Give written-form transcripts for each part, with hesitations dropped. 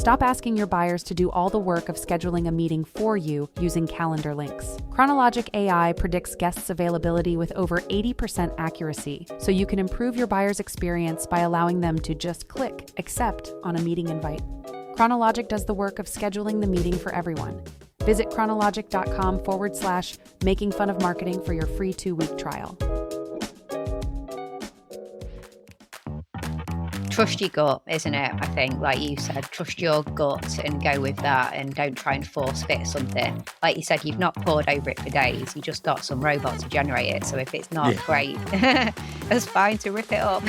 Stop asking your buyers to do all the work of scheduling a meeting for you using calendar links. Chronologic AI predicts guests' availability with over 80% accuracy, so you can improve your buyer's experience by allowing them to just click accept on a meeting invite. Chronologic does the work of scheduling the meeting for everyone. Visit chronologic.com/making fun of marketing for your free 2-week trial. Trust your gut, isn't it? I think, like you said, trust your gut and go with that, and don't try and force fit something. Like you said, you've not pored over it for days. You just got some robot to generate it. So if it's not great, it's fine to rip it up.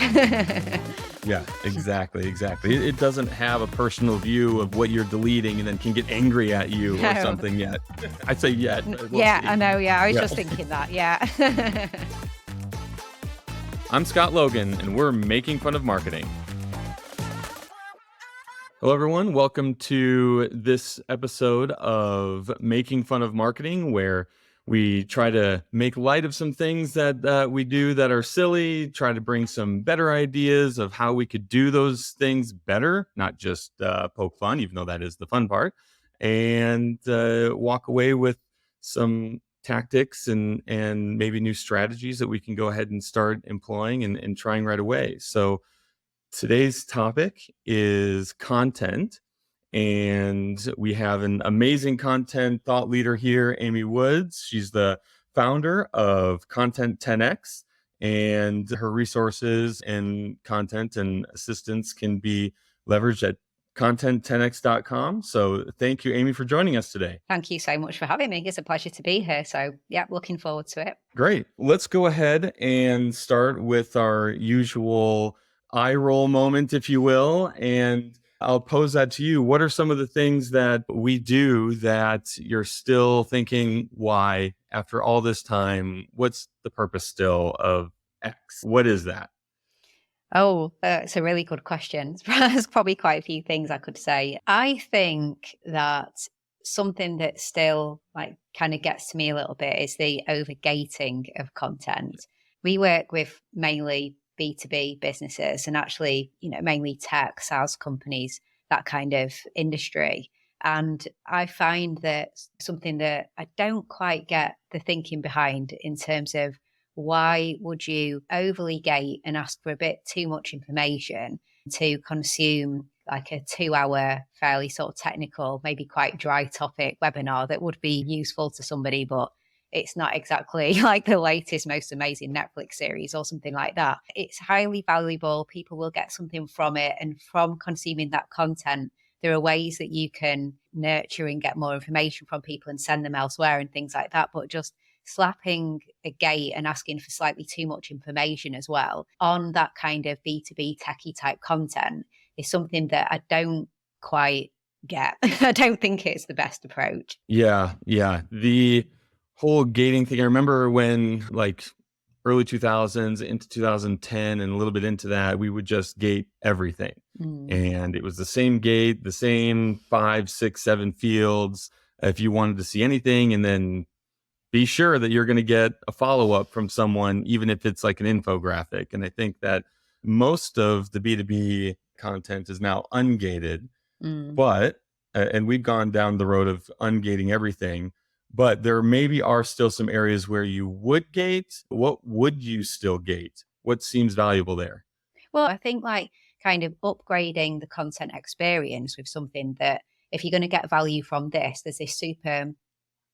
Yeah, exactly. It doesn't have a personal view of what you're deleting and then can get angry at you or something yet. I'd say yet. We'll see. I know. Yeah, I was just thinking that. Yeah. I'm Scott Logan, and we're making fun of marketing. Hello, everyone. Welcome to this episode of Making Fun of Marketing, where we try to make light of some things that we do that are silly, try to bring some better ideas of how we could do those things better, not just poke fun, even though that is the fun part, and walk away with some tactics and maybe new strategies that we can go ahead and start employing and trying right away. So today's topic is content, and we have an amazing content thought leader here, Amy Woods. She's the founder of Content 10X, and her resources and content and assistance can be leveraged at content10x.com. So thank you, Amy, for joining us today. Thank you so much for having me. It's a pleasure to be here. So yeah, looking forward to it. Great. Let's go ahead and start with our usual eye roll moment, if you will. And I'll pose that to you. What are some of the things that we do that you're still thinking, why, after all this time, what's the purpose still of X? What is that? Oh, it's a really good question. There's probably quite a few things I could say. I think that something that still kind of gets to me a little bit is the overgating of content. We work with mainly B2B businesses and actually, mainly tech, SaaS companies, that kind of industry. And I find that something that I don't quite get the thinking behind in terms of why would you overly gate and ask for a bit too much information to consume like a 2-hour, fairly sort of technical, maybe quite dry topic webinar that would be useful to somebody, but it's not exactly like the latest, most amazing Netflix series or something like that. It's highly valuable. People will get something from it. And from consuming that content, there are ways that you can nurture and get more information from people and send them elsewhere and things like that. But just slapping a gate and asking for slightly too much information as well on that kind of B2B techie type content is something that I don't quite get. I don't think it's the best approach. Yeah. The whole gating thing. I remember when early 2000s into 2010 and a little bit into that, we would just gate everything. And it was the same gate, the same 5, 6, 7 fields. If you wanted to see anything, and then be sure that you're going to get a follow-up from someone, even if it's like an infographic. And I think that most of the B2B content is now ungated, but, and we've gone down the road of ungating everything, but there maybe are still some areas where you would gate. What would you still gate? What seems valuable there? Well, I think kind of upgrading the content experience with something that if you're going to get value from this, there's this super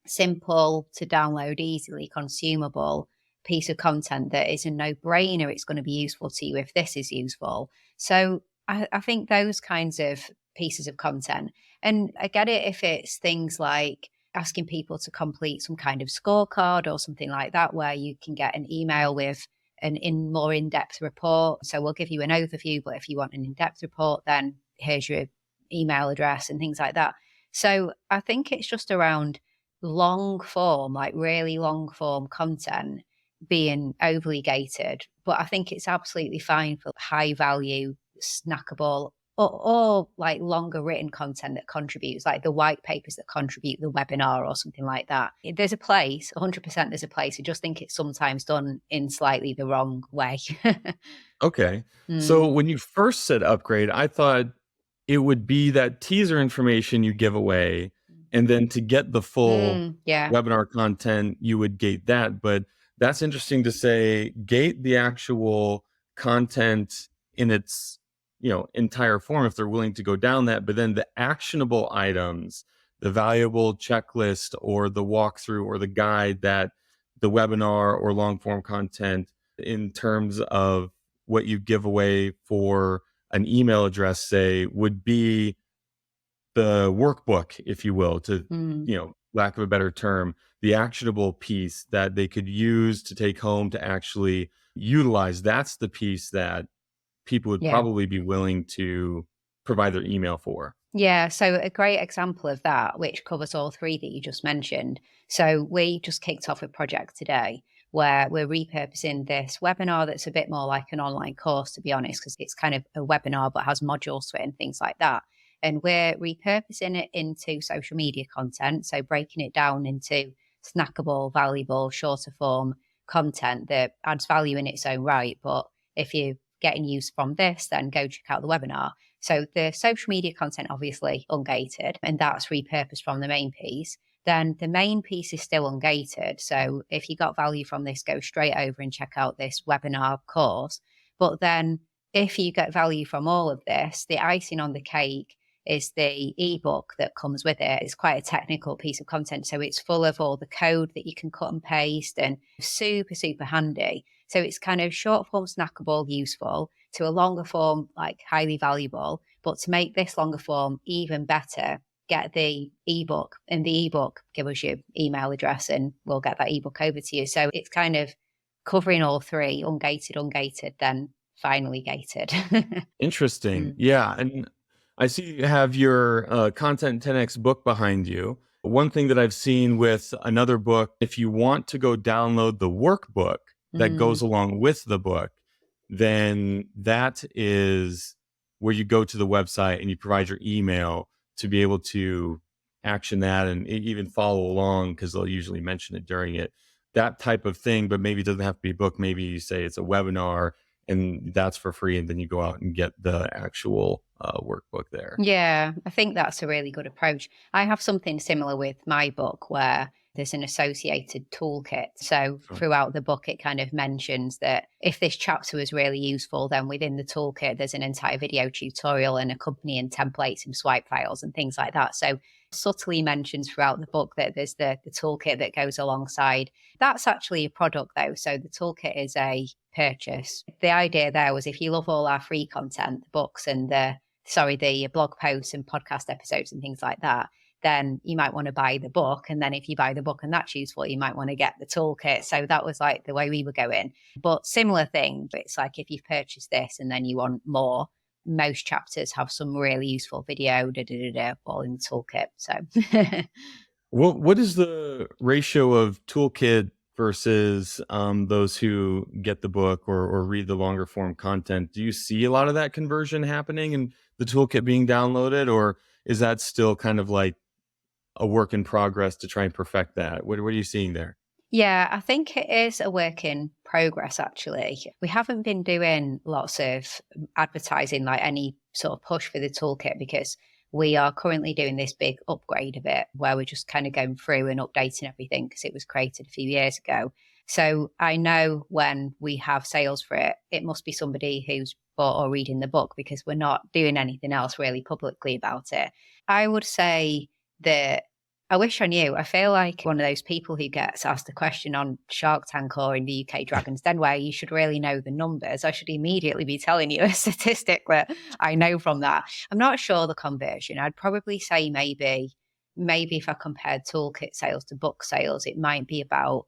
simple to download, easily consumable piece of content that is a no-brainer. It's going to be useful to you if this is useful. So I think those kinds of pieces of content, and I get it if it's things like asking people to complete some kind of scorecard or something like that, where you can get an email with more in-depth report. So we'll give you an overview, but if you want an in-depth report, then here's your email address and things like that. So I think it's just around long form, really long form content being overly gated. But I think it's absolutely fine for high value, snackable, or longer written content that contributes, like the white papers that contribute the webinar or something like that. There's a place, 100% there's a place. I just think it's sometimes done in slightly the wrong way. Okay. So when you first said upgrade, I thought it would be that teaser information you give away. And then to get the full Yeah. webinar content, you would gate that. But that's interesting to say, gate the actual content in its, entire form if they're willing to go down that. But then the actionable items, the valuable checklist or the walkthrough or the guide that the webinar or long form content in terms of what you give away for an email address, say, would be the workbook, if you will, to, lack of a better term, the actionable piece that they could use to take home to actually utilize. That's the piece that people would probably be willing to provide their email for. Yeah, so a great example of that, which covers all three that you just mentioned. So we just kicked off a project today where we're repurposing this webinar that's a bit more like an online course, to be honest, because it's kind of a webinar but has modules to it and things like that. And we're repurposing it into social media content. So breaking it down into snackable, valuable, shorter form content that adds value in its own right. But if you're getting use from this, then go check out the webinar. So the social media content, obviously ungated, and that's repurposed from the main piece. Then the main piece is still ungated. So if you got value from this, go straight over and check out this webinar course. But then if you get value from all of this, the icing on the cake is the ebook that comes with it. It's quite a technical piece of content. So it's full of all the code that you can cut and paste and super, super handy. So it's kind of short form, snackable, useful, to a longer form, like highly valuable. But to make this longer form even better, get the ebook, and the ebook, give us your email address and we'll get that ebook over to you. So it's kind of covering all three, ungated, then finally gated. Interesting. Yeah. And I see you have your Content 10X book behind you. One thing that I've seen with another book, if you want to go download the workbook that goes along with the book, then that is where you go to the website and you provide your email to be able to action that and even follow along, because they'll usually mention it during it. That type of thing, but maybe it doesn't have to be a book. Maybe you say it's a webinar and that's for free, and then you go out and get the actual workbook there. Yeah, I think that's a really good approach. I have something similar with my book where there's an associated toolkit. So throughout the book, it kind of mentions that if this chapter was really useful, then within the toolkit, there's an entire video tutorial and accompanying templates and swipe files and things like that. So subtly mentions throughout the book that there's the toolkit that goes alongside. That's actually a product though. So the toolkit is a purchase. The idea there was, if you love all our free content, the books and the blog posts and podcast episodes and things like that, then you might want to buy the book. And then if you buy the book and that's useful, you might want to get the toolkit. So that was like the way we were going. But similar thing, but it's like if you've purchased this and then you want more, most chapters have some really useful video, all in the toolkit. So what is the ratio of toolkit versus those who get the book or read the longer form content? Do you see a lot of that conversion happening and the toolkit being downloaded, or is that still kind of like a work in progress to try and perfect that? What are you seeing there? Yeah, I think it is a work in progress, actually. We haven't been doing lots of advertising, like any sort of push for the toolkit, because we are currently doing this big upgrade of it where we're just kind of going through and updating everything because it was created a few years ago. So I know when we have sales for it, it must be somebody who's bought or reading the book, because we're not doing anything else really publicly about it. I would say that I wish I knew. I feel like one of those people who gets asked a question on Shark Tank or in the UK Dragon's Den where you should really know the numbers. I should immediately be telling you a statistic that I know from that. I'm not sure the conversion. I'd probably say maybe if I compared toolkit sales to book sales, it might be about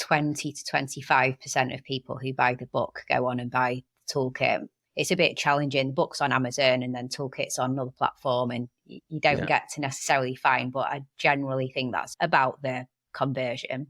20 to 25% of people who buy the book go on and buy the toolkit. It's a bit challenging. The book's on Amazon and then toolkit's on another platform, and you don't get to necessarily find, but I generally think that's about the conversion.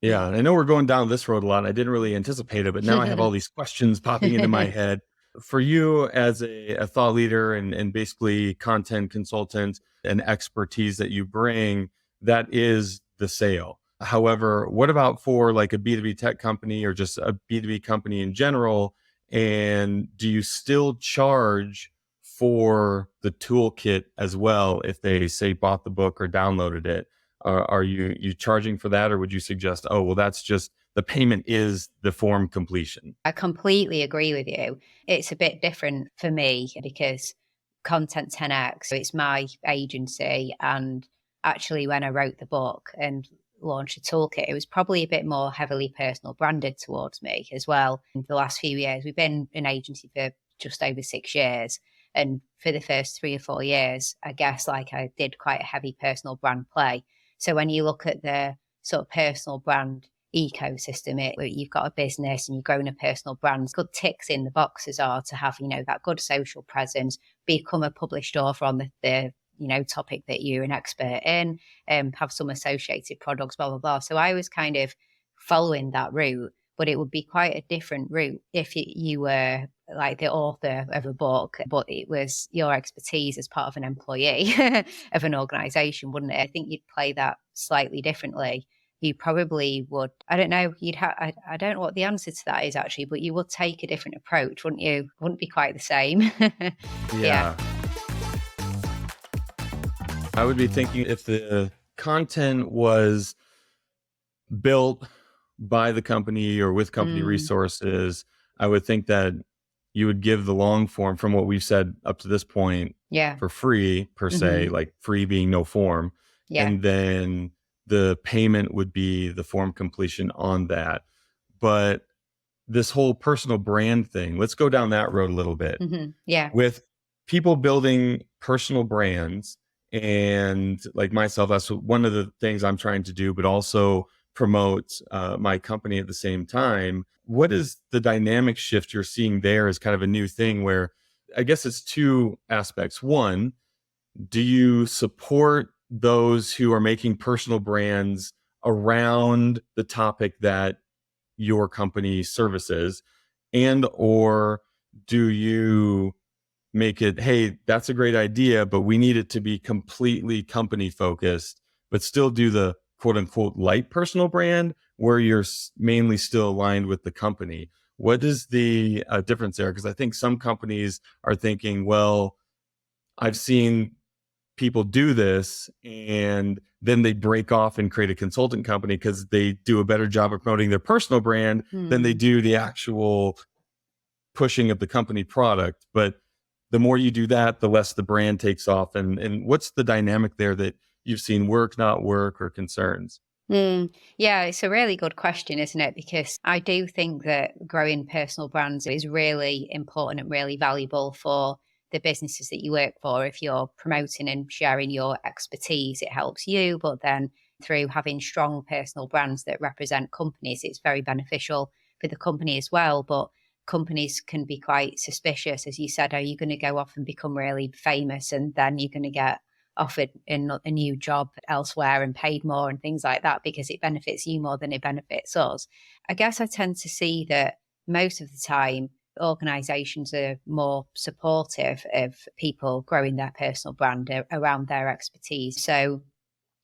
Yeah, and I know we're going down this road a lot. I didn't really anticipate it, but now I have all these questions popping into my head. For you as a thought leader and basically content consultant and expertise that you bring, that is the sale. However, what about for like a B2B tech company or just a B2B company in general? And do you still charge for the toolkit as well if they say bought the book or downloaded it? Are you charging for that, or would you suggest, oh, well, that's just the payment is the form completion? I completely agree with you. It's a bit different for me because Content 10X, so it's my agency. And actually, when I wrote the book and launched a toolkit, it was probably a bit more heavily personal branded towards me as well. In the last few years, we've been an agency for just over 6 years. And for the first 3 or 4 years, I guess like I did quite a heavy personal brand play. So when you look at the sort of personal brand ecosystem, you've got a business and you're growing a personal brand, good ticks in the boxes are to have, that good social presence, become a published author on the topic that you're an expert in, have some associated products, blah, blah, blah. So I was kind of following that route, but it would be quite a different route if you were like the author of a book, but it was your expertise as part of an employee of an organization, wouldn't it? I think you'd play that slightly differently. You probably would, I don't know, I don't know what the answer to that is actually, but you would take a different approach, wouldn't you? Wouldn't be quite the same. Yeah. I would be thinking if the content was built by the company or with company resources, I would think that you would give the long form from what we've said up to this point for free, per se, like free being no form. Yeah. And then the payment would be the form completion on that. But this whole personal brand thing, let's go down that road a little bit. Yeah. With people building personal brands, and like myself, that's one of the things I'm trying to do, but also promote my company at the same time. What is the dynamic shift you're seeing there as kind of a new thing where I guess it's two aspects. One, do you support those who are making personal brands around the topic that your company services, and or do you make it, hey, that's a great idea, but we need it to be completely company focused, but still do the quote unquote light personal brand where you're mainly still aligned with the company? What is the difference there? Because I think some companies are thinking, well, I've seen people do this and then they break off and create a consultant company because they do a better job of promoting their personal brand than they do the actual pushing of the company product. But the more you do that, the less the brand takes off. And what's the dynamic there that you've seen work, not work, or concerns? Yeah, it's a really good question, isn't it? Because I do think that growing personal brands is really important and really valuable for the businesses that you work for. If you're promoting and sharing your expertise, it helps you. But then through having strong personal brands that represent companies, it's very beneficial for the company as well. But companies can be quite suspicious. As you said, are you going to go off and become really famous and then you're going to get offered a new job elsewhere and paid more and things like that because it benefits you more than it benefits us? I guess I tend to see that most of the time organizations are more supportive of people growing their personal brand around their expertise. So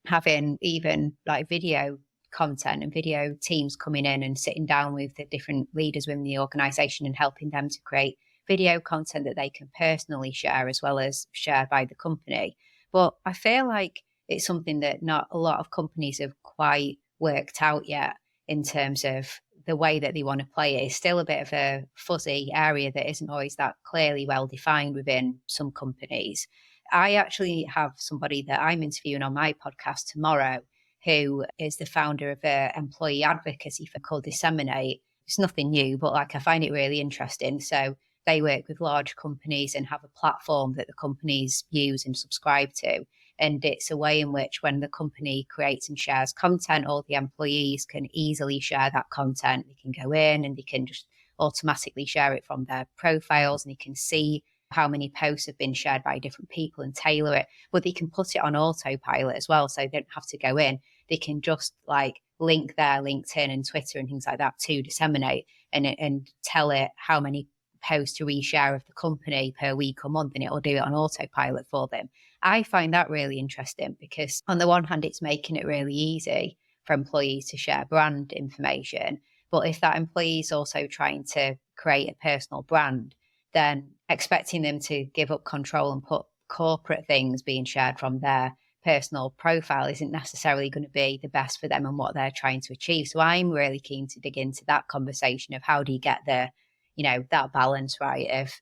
having even like video content and video teams coming in and sitting down with the different leaders within the organization and helping them to create video content that they can personally share as well as shared by the company. But I feel like it's something that not a lot of companies have quite worked out yet in terms of the way that they want to play it. It's still a bit of a fuzzy area that isn't always that clearly well defined within some companies. I actually have somebody that I'm interviewing on my podcast tomorrow who is the founder of an employee advocacy firm called Disseminate. It's nothing new, but like I find it really interesting. So they work with large companies and have a platform that the companies use and subscribe to. And it's a way in which when the company creates and shares content, all the employees can easily share that content. They can go in and they can just automatically share it from their profiles, and they can see how many posts have been shared by different people and tailor it. But they can put it on autopilot as well, so they don't have to go in. They can just like link their LinkedIn and Twitter and things like that to Disseminate and tell it how many post to reshare of the company per week or month, and it'll do it on autopilot for them. I find that really interesting because on the one hand, it's making it really easy for employees to share brand information. But if that employee is also trying to create a personal brand, then expecting them to give up control and put corporate things being shared from their personal profile isn't necessarily going to be the best for them and what they're trying to achieve. So I'm really keen to dig into that conversation of how do you get that balance right of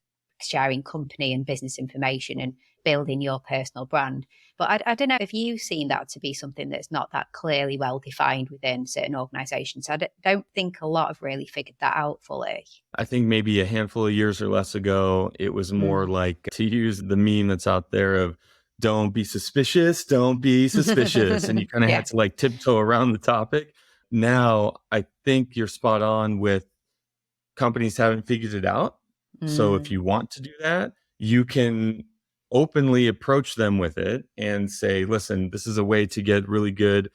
sharing company and business information and building your personal brand. But I don't know if you've seen that to be something that's not that clearly well defined within certain organizations. I don't think a lot have really figured that out fully. I think maybe a handful of years or less ago, it was more like, to use the meme that's out there of don't be suspicious, don't be suspicious. And you kind of had to like tiptoe around the topic. Now, I think you're spot on with companies haven't figured it out. So if you want to do that, you can openly approach them with it and say, listen, this is a way to get really good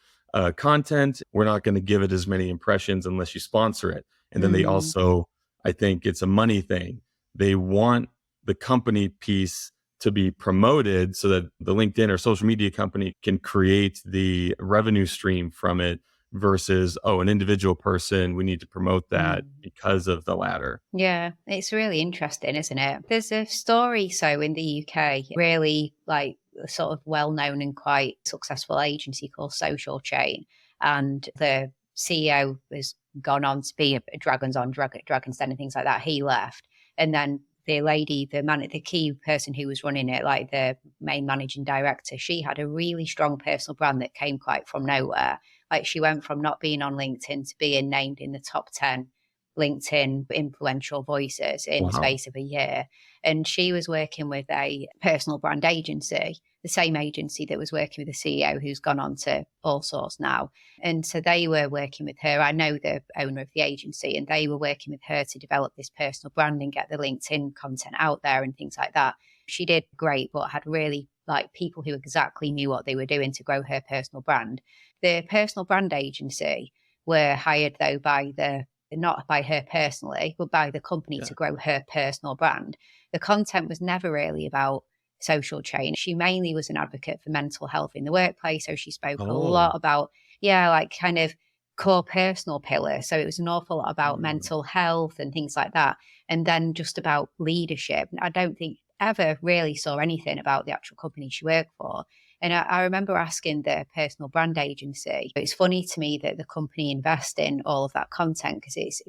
content. We're not going to give it as many impressions unless you sponsor it. And then they also, I think it's a money thing. They want the company piece to be promoted so that the LinkedIn or social media company can create the revenue stream from it versus, an individual person, we need to promote that because of the latter. Yeah, it's really interesting, isn't it? There's a story, in the UK, really like a sort of well-known and quite successful agency called Social Chain. And the CEO has gone on to be a Dragon's Den and things like that. He left. And then the lady, the key person who was running it, like the main managing director, she had a really strong personal brand that came quite from nowhere. Like she went from not being on LinkedIn to being named in the top 10 LinkedIn influential voices in the space of a year. And she was working with a personal brand agency, the same agency that was working with the CEO who's gone on to All Sorts now. And so they were working with her. I know the owner of the agency, and they were working with her to develop this personal brand and get the LinkedIn content out there and things like that. She did great, but had really like people who exactly knew what they were doing to grow her personal brand. The personal brand agency were hired though not by her personally, but by the company to grow her personal brand. The content was never really about Social Chain. She mainly was an advocate for mental health in the workplace. So she spoke a lot about, like kind of core personal pillars. So it was an awful lot about mental health and things like that. And then just about leadership. I don't think ever really saw anything about the actual company she worked for. And I remember asking the personal brand agency, it's funny to me that the company invests in all of that content because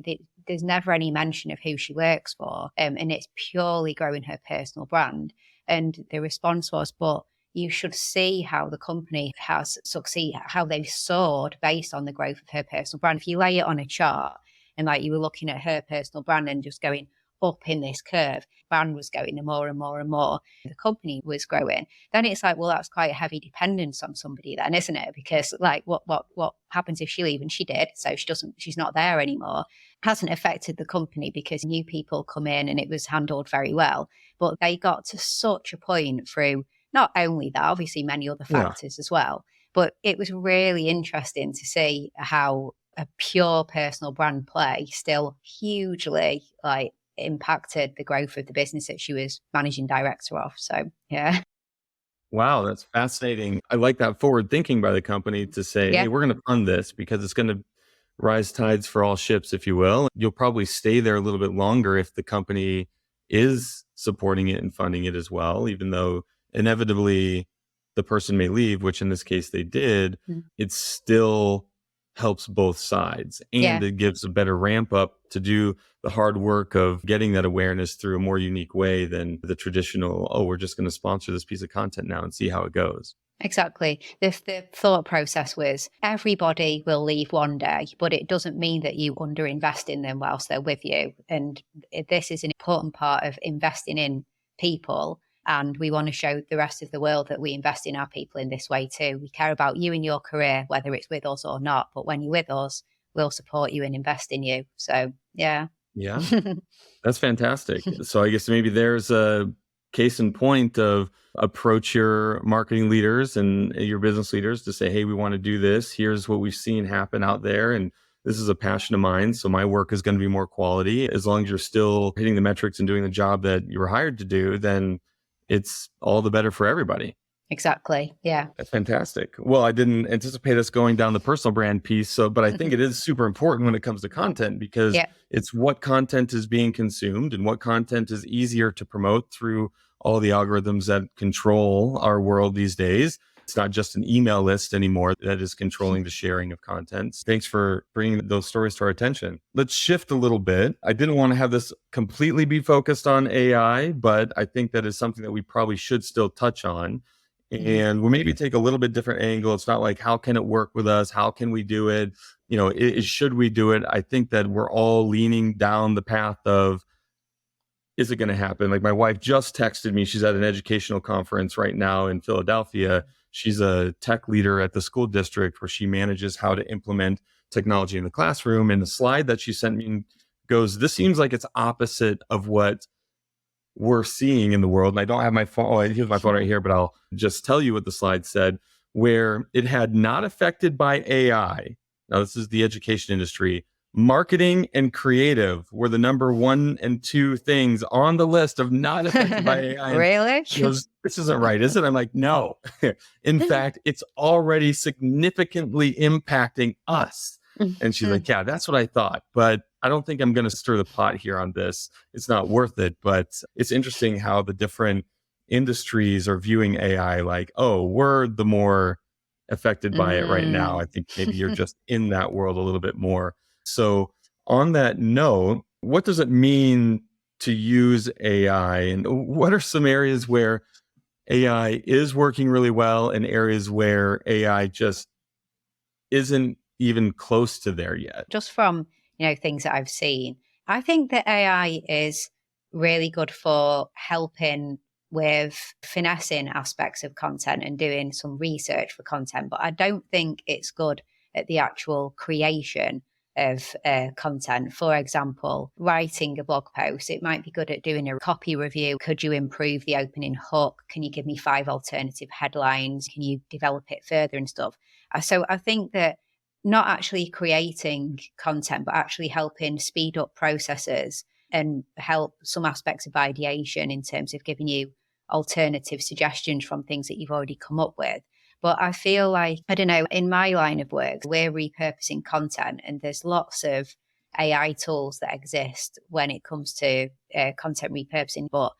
there's never any mention of who she works for. And it's purely growing her personal brand. And the response was, but you should see how the company has succeeded, how they've soared based on the growth of her personal brand. If you lay it on a chart and like you were looking at her personal brand and just going up in this curve, brand was going more and more and more, the company was growing, then it's like, well, that's quite a heavy dependence on somebody then, isn't it? Because like what happens if she leaves? And she did, so she's not there anymore. Hasn't affected the company because new people come in and it was handled very well. But they got to such a point through not only that, obviously many other factors as well, but it was really interesting to see how a pure personal brand play still hugely like impacted the growth of the business that she was managing director of. So, yeah. Wow, that's fascinating. I like that forward thinking by the company to say, hey, we're going to fund this because it's going to rise tides for all ships, if you will. You'll probably stay there a little bit longer if the company is supporting it and funding it as well, even though inevitably the person may leave, which in this case they did. It still helps both sides, and it gives a better ramp up to do the hard work of getting that awareness through a more unique way than the traditional, we're just going to sponsor this piece of content now and see how it goes. Exactly. The thought process was everybody will leave one day, but it doesn't mean that you underinvest in them whilst they're with you. And this is an important part of investing in people. And we want to show the rest of the world that we invest in our people in this way too. We care about you and your career, whether it's with us or not. But when you're with us, we'll support you and invest in you. So, yeah. Yeah, that's fantastic. So I guess maybe there's a case in point of approach your marketing leaders and your business leaders to say, hey, we want to do this. Here's what we've seen happen out there. And this is a passion of mine. So my work is going to be more quality. As long as you're still hitting the metrics and doing the job that you were hired to do, then it's all the better for everybody. Exactly. Yeah. That's fantastic. Well, I didn't anticipate us going down the personal brand piece, but I think it is super important when it comes to content because Yeah. it's what content is being consumed and what content is easier to promote through all the algorithms that control our world these days. It's not just an email list anymore that is controlling the sharing of content. Thanks for bringing those stories to our attention. Let's shift a little bit. I didn't want to have this completely be focused on AI, but I think that is something that we probably should still touch on. And we'll maybe take a little bit different angle. It's not like, how can it work with us? How can we do it? Should we do it? I think that we're all leaning down the path of, is it going to happen? Like my wife just texted me. She's at an educational conference right now in Philadelphia. She's a tech leader at the school district where she manages how to implement technology in the classroom. And the slide that she sent me goes, this seems like it's opposite of what we're seeing in the world. And I don't have my phone. Oh, here's my phone right here, but I'll just tell you what the slide said, where it had not affected by AI. Now, this is the education industry. Marketing and creative were the number 1 and 2 things on the list of not affected by AI. Really? She goes, this isn't right, is it? I'm like, no. In fact, it's already significantly impacting us. And she's like, yeah, that's what I thought. But I don't think I'm going to stir the pot here on this. It's not worth it. But it's interesting how the different industries are viewing AI like, oh, we're the more affected by it right now. I think maybe you're just in that world a little bit more. So on that note, what does it mean to use AI? And what are some areas where AI is working really well and areas where AI just isn't even close to there yet? Just from, things that I've seen, I think that AI is really good for helping with finessing aspects of content and doing some research for content. But I don't think it's good at the actual creation of content. For example, writing a blog post, it might be good at doing a copy review. Could you improve the opening hook? Can you give me 5 alternative headlines? Can you develop it further and stuff? So I think that not actually creating content, but actually helping speed up processes and help some aspects of ideation in terms of giving you alternative suggestions from things that you've already come up with. But I feel like, I don't know, in my line of work, we're repurposing content and there's lots of AI tools that exist when it comes to content repurposing. But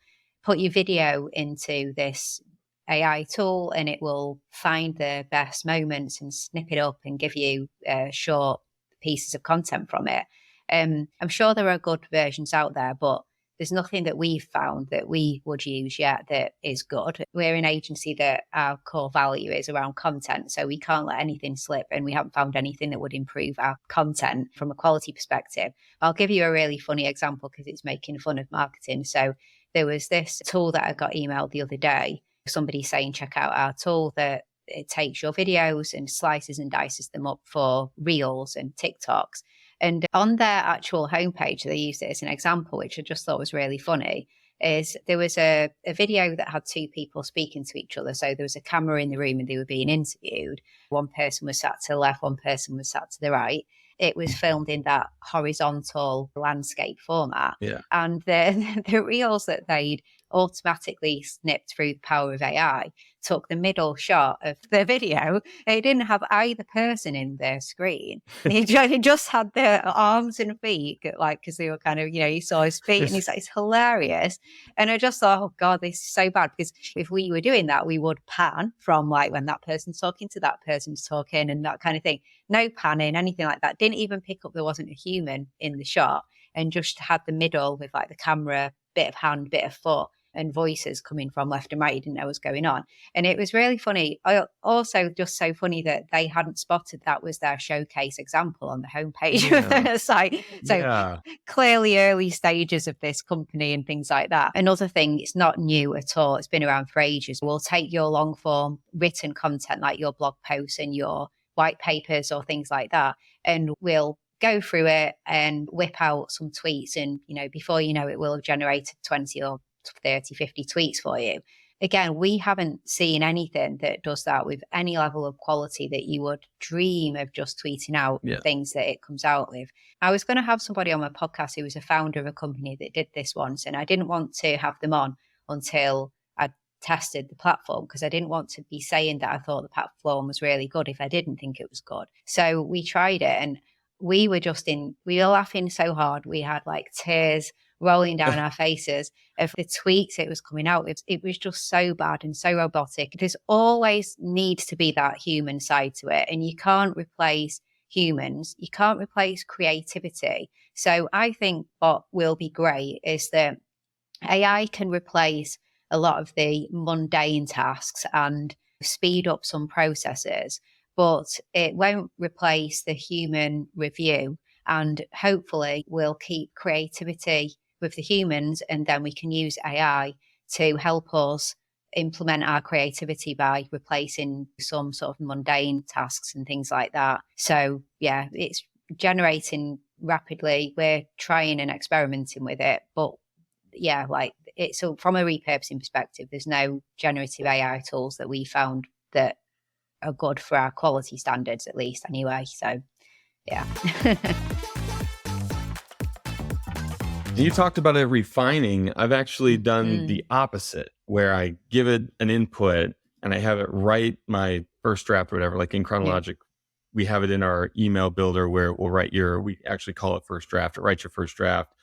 put your video into this AI tool and it will find the best moments and snip it up and give you short pieces of content from it. I'm sure there are good versions out there, but there's nothing that we've found that we would use yet that is good. We're an agency that our core value is around content, so we can't let anything slip, and we haven't found anything that would improve our content from a quality perspective. I'll give you a really funny example because it's making fun of marketing. So there was this tool that I got emailed the other day, somebody saying, check out our tool that it takes your videos and slices and dices them up for Reels and TikToks. And on their actual homepage, they used it as an example, which I just thought was really funny, is there was a video that had 2 people speaking to each other. So there was a camera in the room and they were being interviewed. One person was sat to the left, one person was sat to the right. It was filmed in that horizontal landscape format. Yeah. And the reels that they'd automatically snipped through the power of AI took the middle shot of the video. It didn't have either person in their screen. It just had their arms and feet, like, because they were kind of, you saw his feet and it's hilarious. And I just thought, oh God, this is so bad, because if we were doing that, we would pan from like when that person's talking to that person's talking and that kind of thing. No panning, anything like that. Didn't even pick up there wasn't a human in the shot, and just had the middle with like the camera, bit of hand, bit of foot, and voices coming from left and right. You didn't know what was going on. And it was really funny. Also just so funny that they hadn't spotted that was their showcase example on the homepage of their site. So clearly early stages of this company and things like that. Another thing, it's not new at all. It's been around for ages. We'll take your long form written content like your blog posts and your white papers or things like that, and we'll go through it and whip out some tweets. And, before you know it, we'll have generated 20 or 30, 50 tweets for you. Again, we haven't seen anything that does that with any level of quality that you would dream of just tweeting out things that it comes out with. I was going to have somebody on my podcast who was a founder of a company that did this once, and I didn't want to have them on until I'd tested the platform, because I didn't want to be saying that I thought the platform was really good if I didn't think it was good. So we tried it, and we were laughing so hard. We had like tears rolling down our faces of the tweaks it was coming out. It was just so bad and so robotic. There's always needs to be that human side to it, and you can't replace humans. You can't replace creativity. So I think what will be great is that AI can replace a lot of the mundane tasks and speed up some processes, but it won't replace the human review. And hopefully we'll keep creativity with the humans, and then we can use AI to help us implement our creativity by replacing some sort of mundane tasks and things like that. So yeah, it's generating rapidly. We're trying and experimenting with it, but yeah, like it's, so from a repurposing perspective, there's no generative AI tools that we found that are good for our quality standards, at least anyway. So yeah. You talked about it refining. I've actually done the opposite, where I give it an input and I have it write my first draft or whatever. Like in Chronologic, we have it in our email builder where we'll we actually call it first draft. It writes your first draft.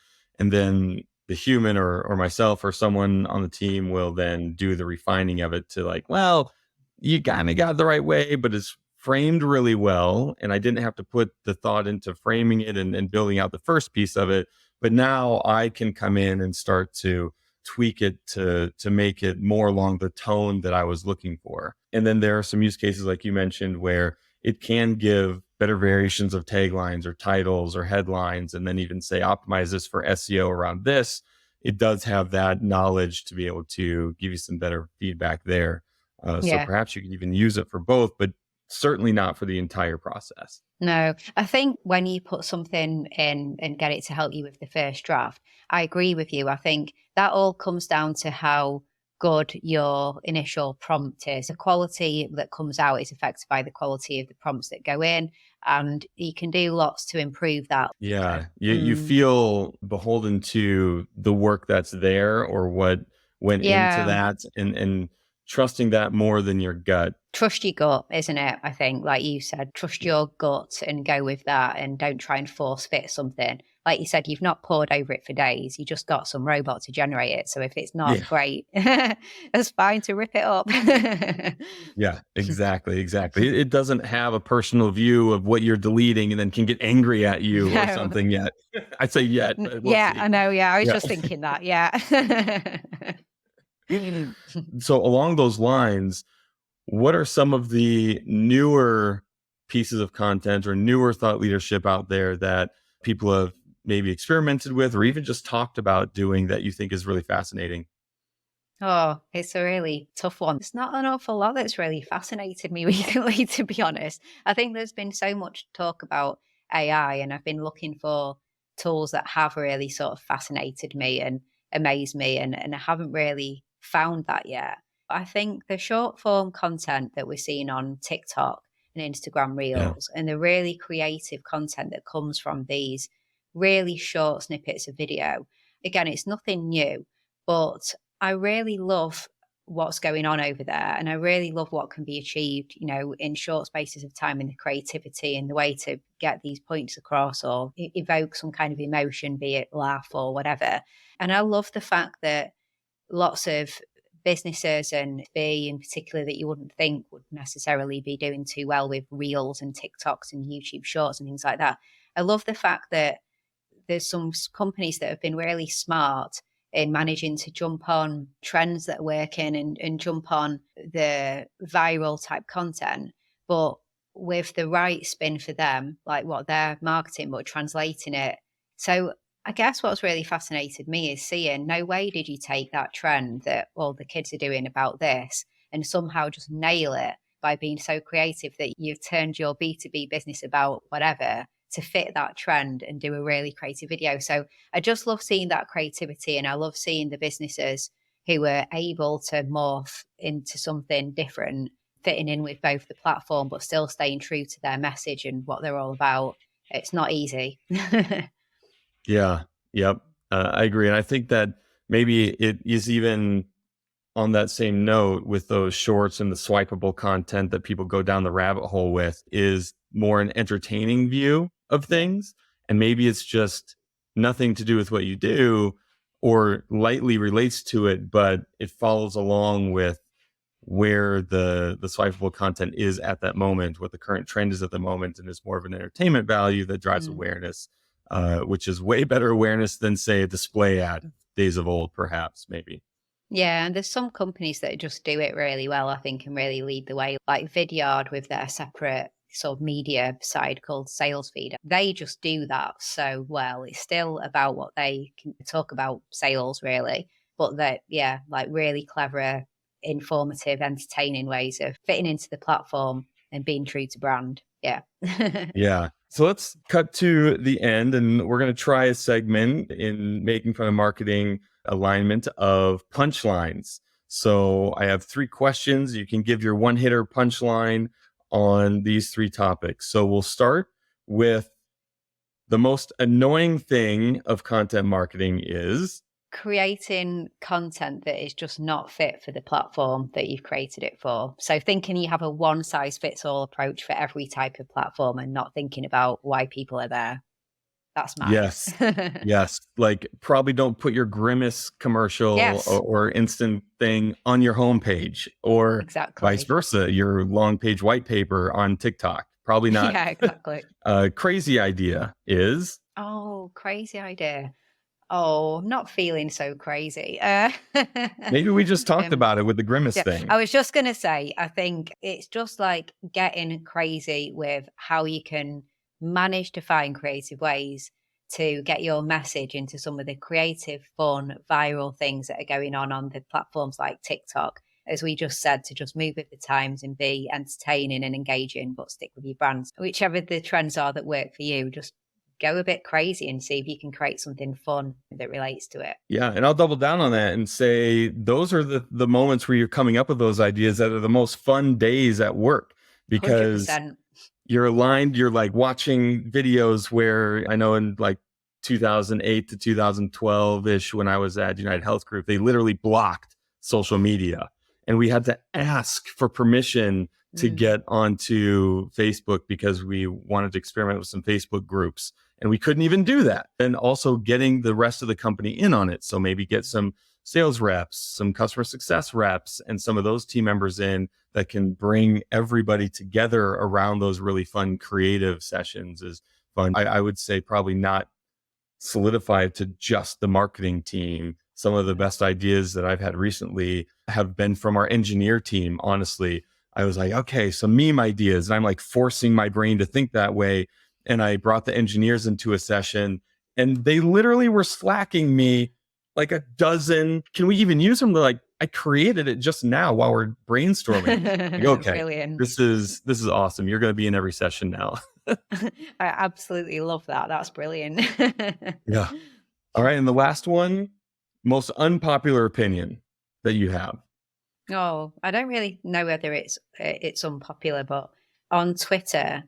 And then the human or myself or someone on the team will then do the refining of it to like, well, you kind of got it the right way, but it's framed really well. And I didn't have to put the thought into framing it and building out the first piece of it. But now I can come in and start to tweak it to make it more along the tone that I was looking for. And then there are some use cases, like you mentioned, where it can give better variations of taglines or titles or headlines, and then even say, optimize this for SEO around this. It does have that knowledge to be able to give you some better feedback there. So perhaps you can even use it for both, but certainly not for the entire process. No, I think when you put something in and get it to help you with the first draft, I agree with you. I think that all comes down to how good your initial prompt is. The quality that comes out is affected by the quality of the prompts that go in, and you can do lots to improve that. Yeah, you feel beholden to the work that's there or what went into that, and trusting that more than your gut. Trust your gut, isn't it? I think, like you said, trust your gut and go with that, and don't try and force fit something. Like you said, you've not pored over it for days. You just got some robot to generate it. So if it's not great, it's fine to rip it up. Yeah, exactly. It doesn't have a personal view of what you're deleting and then can get angry at you or something yet. I'd say yet. But we'll see. I know. Yeah, I was just thinking that. Yeah. So along those lines, what are some of the newer pieces of content or newer thought leadership out there that people have maybe experimented with or even just talked about doing that you think is really fascinating? Oh, it's a really tough one. There's not an awful lot that's really fascinated me recently, to be honest. I think there's been so much talk about AI, and I've been looking for tools that have really sort of fascinated me and amazed me, and I haven't really found that yet. I think the short form content that we're seeing on TikTok and Instagram Reels and the really creative content that comes from these really short snippets of video, again, it's nothing new, but I really love what's going on over there. And I really love what can be achieved, in short spaces of time, in the creativity and the way to get these points across or evoke some kind of emotion, be it laugh or whatever. And I love the fact that lots of businesses, and in particular that you wouldn't think would necessarily be doing too well with Reels and TikToks and YouTube Shorts and things like that. I love the fact that there's some companies that have been really smart in managing to jump on trends that are working and jump on the viral type content, but with the right spin for them, like what they're marketing, but translating it. So I guess what's really fascinated me is seeing, no way did you take that trend that all the kids are doing about this and somehow just nail it by being so creative that you've turned your B2B business about whatever to fit that trend and do a really creative video. So I just love seeing that creativity, and I love seeing the businesses who are able to morph into something different, fitting in with both the platform, but still staying true to their message and what they're all about. It's not easy. Yeah. Yep. I agree. And I think that maybe it is even on that same note, with those shorts and the swipeable content that people go down the rabbit hole with, is more an entertaining view of things. And maybe it's just nothing to do with what you do or lightly relates to it, but it follows along with where the swipeable content is at that moment, what the current trend is at the moment, and is more of an entertainment value that drives awareness, which is way better awareness than, say, a display ad days of old, perhaps, maybe. Yeah, and there's some companies that just do it really well, I think, and really lead the way, like Vidyard with their separate sort of media side called Sales Feed. They just do that so well. It's still about what they can talk about, sales really, but that, yeah, like really clever, informative, entertaining ways of fitting into the platform and being true to brand. Yeah. Yeah. So let's cut to the end, and we're going to try a segment in Making Fun of Marketing alignment of punchlines. So I have 3 questions. You can give your one-hitter punchline on these 3 topics. So we'll start with the most annoying thing of content marketing is creating content that is just not fit for the platform that you've created it for. So thinking you have a one size fits all approach for every type of platform and not thinking about why people are there. That's mine. Yes. Yes. Like, probably don't put your Grimace commercial or instant thing on your homepage, or exactly. vice versa, your long page white paper on TikTok. Probably not. Yeah, exactly. Crazy idea is. Oh, crazy idea. Oh, I'm not feeling so crazy. Maybe we just talked about it with the Grimace thing. I was just going to say, I think it's just like getting crazy with how you can manage to find creative ways to get your message into some of the creative, fun, viral things that are going on the platforms like TikTok. As we just said, to just move with the times and be entertaining and engaging, but stick with your brands. Whichever the trends are that work for you, just go a bit crazy and see if you can create something fun that relates to it. Yeah. And I'll double down on that and say those are the moments where you're coming up with those ideas that are the most fun days at work, because 100%. You're aligned. You're like watching videos where, I know in like 2008 to 2012 ish, when I was at United Health Group, they literally blocked social media, and we had to ask for permission to get onto Facebook because we wanted to experiment with some Facebook groups, and we couldn't even do that. And also getting the rest of the company in on it. So maybe get some sales reps, some customer success reps, and some of those team members in that can bring everybody together around those really fun creative sessions is fun. I would say probably not solidify it to just the marketing team. Some of the best ideas that I've had recently have been from our engineer team. Honestly, I was like, okay, some meme ideas. And I'm like forcing my brain to think that way. And I brought the engineers into a session, and they literally were slacking me like a dozen. Can we even use them? They're like, I created it just now while we're brainstorming. Like, okay, brilliant. This is awesome. You're going to be in every session now. I absolutely love that. That's brilliant. Yeah. All right. And the last one, most unpopular opinion that you have. Oh, I don't really know whether it's unpopular, but on Twitter,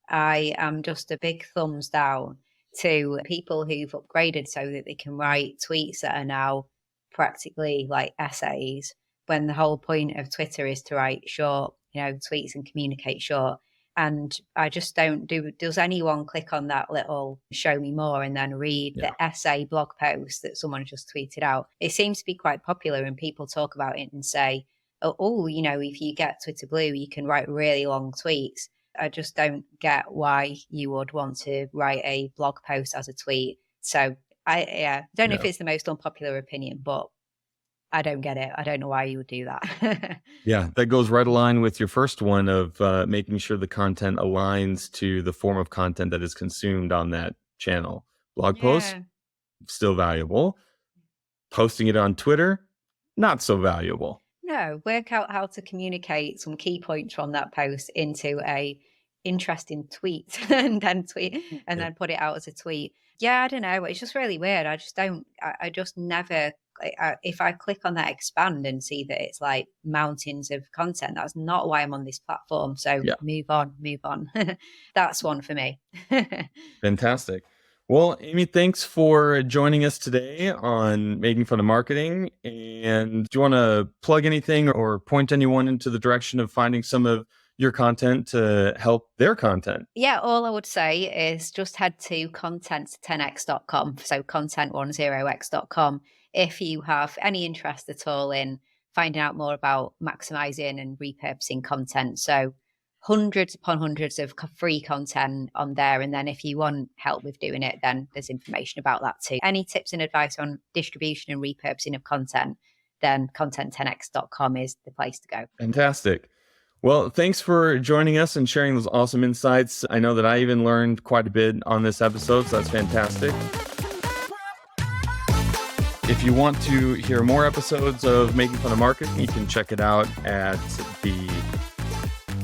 I am just a big thumbs down to people who've upgraded so that they can write tweets that are now practically like essays, when the whole point of Twitter is to write short, tweets and communicate short. And I just don't does anyone click on that little show me more and then read the essay blog post that someone just tweeted out? It seems to be quite popular, and people talk about it and say, oh, if you get Twitter Blue, you can write really long tweets. I just don't get why you would want to write a blog post as a tweet. So I don't know if it's the most unpopular opinion, but I don't get it. I don't know why you would do that. Yeah, that goes right along with your first one of making sure the content aligns to the form of content that is consumed on that channel. Blog post, still valuable. Posting it on Twitter, not so valuable. No, work out how to communicate some key points from that post into a interesting tweet and then put it out as a tweet. Yeah, I don't know. It's just really weird. I just never, if I click on that expand and see that it's like mountains of content, that's not why I'm on this platform. So move on. That's one for me. Fantastic. Well, Amy, thanks for joining us today on Making Fun of Marketing. And do you want to plug anything or point anyone into the direction of finding some of your content to help their content? Yeah, all I would say is just head to content10x.com. So content10x.com. If you have any interest at all in finding out more about maximizing and repurposing content. So hundreds upon hundreds of free content on there. And then if you want help with doing it, then there's information about that too. Any tips and advice on distribution and repurposing of content, then content10x.com is the place to go. Fantastic. Well, thanks for joining us and sharing those awesome insights. I know that I even learned quite a bit on this episode, so that's fantastic. If you want to hear more episodes of Making Fun of Marketing, you can check it out at the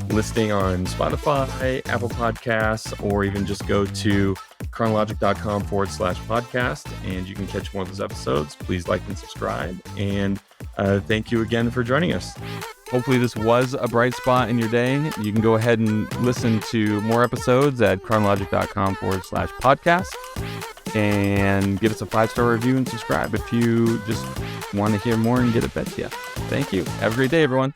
listing on Spotify, Apple Podcasts, or even just go to chronologic.com/podcast and you can catch one of those episodes. Please like and subscribe. And thank you again for joining us. Hopefully this was a bright spot in your day. You can go ahead and listen to more episodes at chronologic.com/podcast and give us a 5-star review and subscribe if you just want to hear more and get it fed to you. Thank you. Have a great day, everyone.